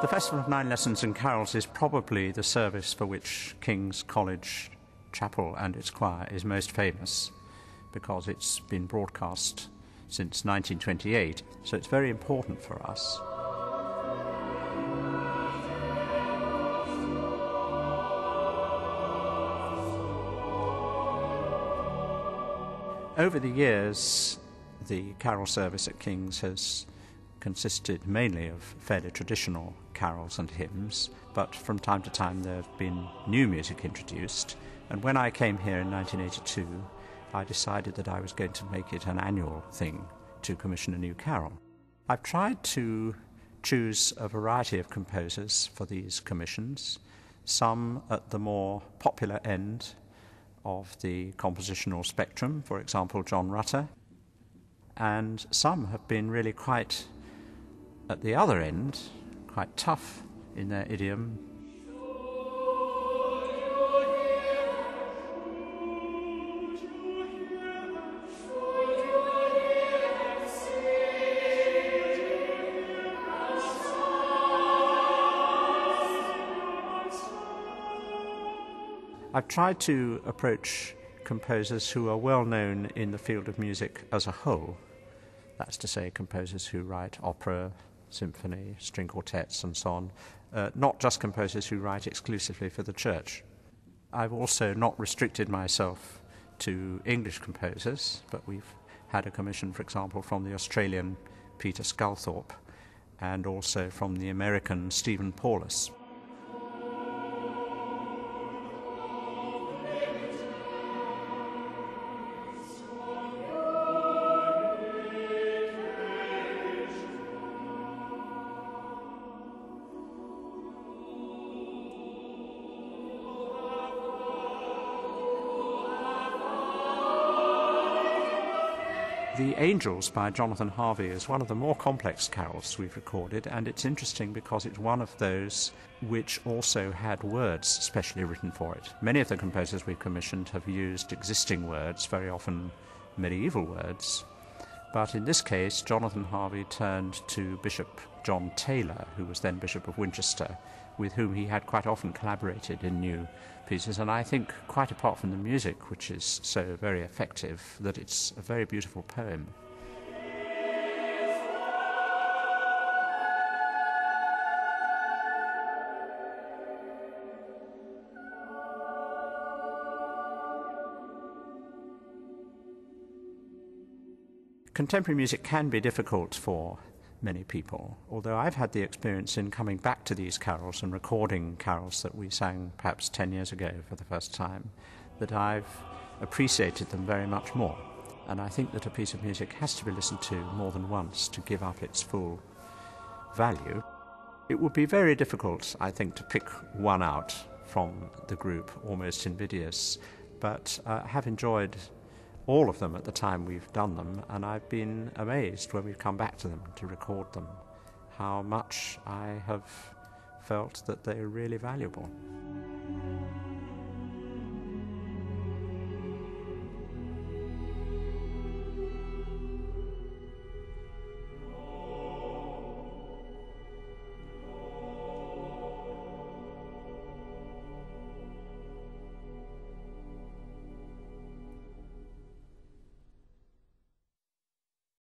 The Festival of Nine Lessons and Carols is probably the service for which King's College Chapel and its choir is most famous, because it's been broadcast since 1928, so it's very important for us. Over the years, the carol service at King's has consisted mainly of fairly traditional carols and hymns, but from time to time there have been new music introduced, and when I came here in 1982, I decided that I was going to make it an annual thing to commission a new carol. I've tried to choose a variety of composers for these commissions, some at the more popular end of the compositional spectrum, for example John Rutter, and some have been really quite at the other end, quite tough in their idiom. I've tried to approach composers who are well known in the field of music as a whole. That's to say, composers who write opera, symphony, string quartets and so on, not just composers who write exclusively for the church. I've also not restricted myself to English composers, but we've had a commission, for example, from the Australian Peter Sculthorpe and also from the American Stephen Paulus. The Angels by Jonathan Harvey is one of the more complex carols we've recorded, and it's interesting because it's one of those which also had words specially written for it. Many of the composers we've commissioned have used existing words, very often medieval words, but in this case Jonathan Harvey turned to Bishop John Taylor, who was then Bishop of Winchester, with whom he had quite often collaborated in new pieces, and I think, quite apart from the music, which is so very effective, that it's a very beautiful poem. Contemporary music can be difficult for many people, although I've had the experience in coming back to these carols and recording carols that we sang perhaps 10 years ago for the first time, that I've appreciated them very much more. And I think that a piece of music has to be listened to more than once to give up its full value. It would be very difficult, I think, to pick one out from the group, almost invidious, but I have enjoyed all of them at the time we've done them, and I've been amazed when we've come back to them to record them, how much I have felt that they're really valuable.